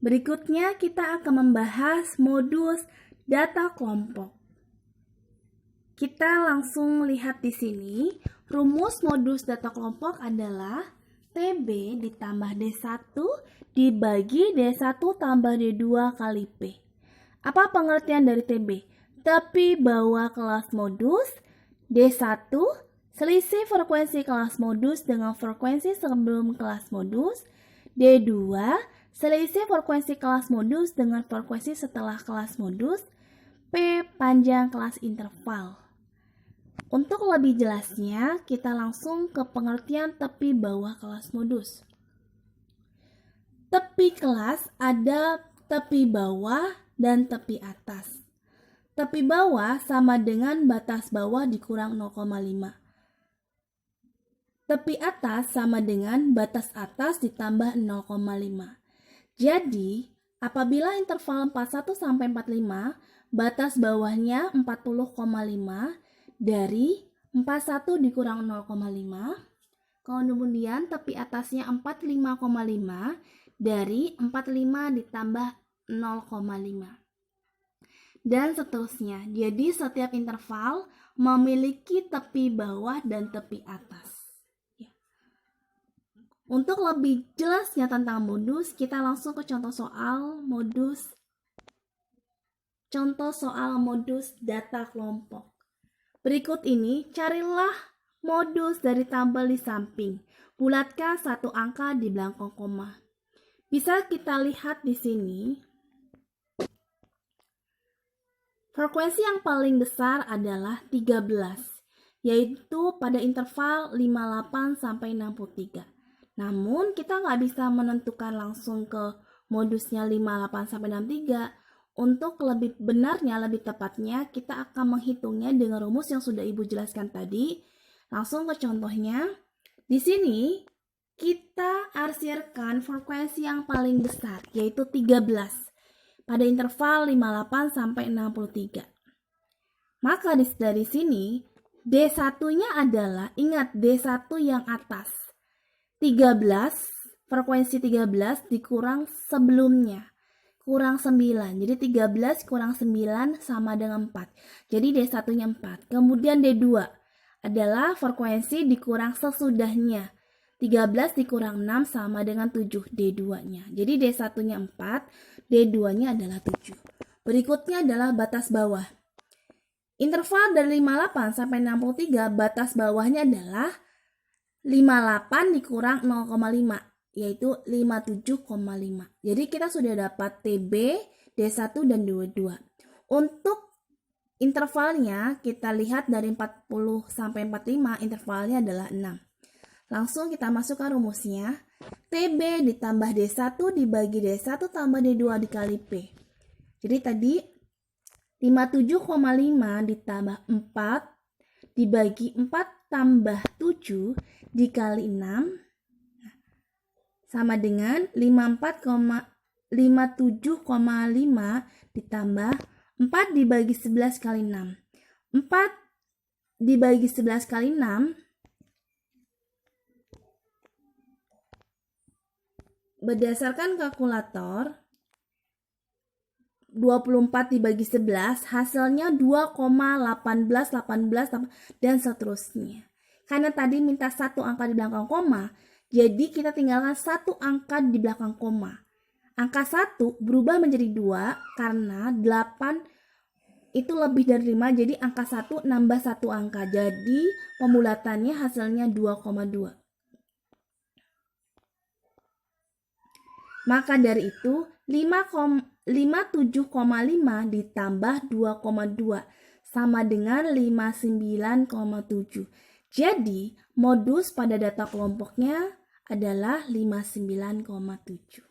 Berikutnya kita akan membahas modus data kelompok. Kita langsung lihat di sini, rumus modus data kelompok adalah TB ditambah D1 dibagi D1 tambah D2 kali P. Apa pengertian dari TB? Tepi bawah kelas modus, D1 selisih frekuensi kelas modus dengan frekuensi sebelum kelas modus, D2 selisih frekuensi kelas modus dengan frekuensi setelah kelas modus, P panjang kelas interval. Untuk lebih jelasnya, kita langsung ke pengertian tepi bawah kelas modus. Tepi kelas ada tepi bawah dan tepi atas. Tepi bawah sama dengan batas bawah dikurang 0,5. Tepi atas sama dengan batas atas ditambah 0,5. Jadi, apabila interval 41 sampai 45, batas bawahnya 40,5 dari 41 dikurang 0,5. Kemudian tepi atasnya 45,5 dari 45 ditambah 0,5. Dan seterusnya. Jadi setiap interval memiliki tepi bawah dan tepi atas. Untuk lebih jelasnya tentang modus, kita langsung ke contoh soal modus data kelompok. Berikut ini, carilah modus dari tabel di samping. Bulatkan satu angka di belakang koma. Bisa kita lihat di sini, frekuensi yang paling besar adalah 13, yaitu pada interval 58 sampai 63. Namun, kita nggak bisa menentukan langsung ke modusnya 58 sampai 63. Untuk lebih benarnya, lebih tepatnya, kita akan menghitungnya dengan rumus yang sudah Ibu jelaskan tadi. Langsung ke contohnya. Di sini, kita arsirkan frekuensi yang paling besar, yaitu 13, pada interval 58 sampai 63. Maka dari sini, D1-nya adalah, ingat D1 yang atas. 13, frekuensi 13 dikurang sebelumnya. Kurang 9, jadi 13 kurang 9 sama dengan 4. Jadi D1-nya 4. Kemudian D2 adalah frekuensi dikurang sesudahnya. 13 dikurang 6 sama dengan 7, D2-nya. Jadi D1-nya 4, D2-nya adalah 7. Berikutnya adalah batas bawah. Interval dari 58 sampai 63, batas bawahnya adalah 58 dikurang 0,5. Yaitu 57,5. Jadi kita sudah dapat TB, D1 dan D2. Untuk intervalnya kita lihat dari 40 sampai 45, intervalnya adalah 6. Langsung kita masukkan rumusnya. TB ditambah D1 dibagi D1 tambah D2 dikali P. Jadi tadi 57,5 ditambah 4 dibagi 4 tambah 7 dikali 6 sama dengan 57,5 ditambah 4 dibagi 11 kali 6. 4 dibagi 11 kali 6 berdasarkan kalkulator 24 dibagi 11 hasilnya 2,18 dan seterusnya. Karena tadi minta satu angka di belakang koma, jadi kita tinggalkan satu angka di belakang koma. Angka 1 berubah menjadi 2 karena 8 itu lebih dari 5, jadi angka 1 nambah satu angka. Jadi pembulatannya hasilnya 2,2. Maka dari itu 57,5 ditambah 2,2 sama dengan 59,7. Jadi modus pada data kelompoknya adalah 59,7.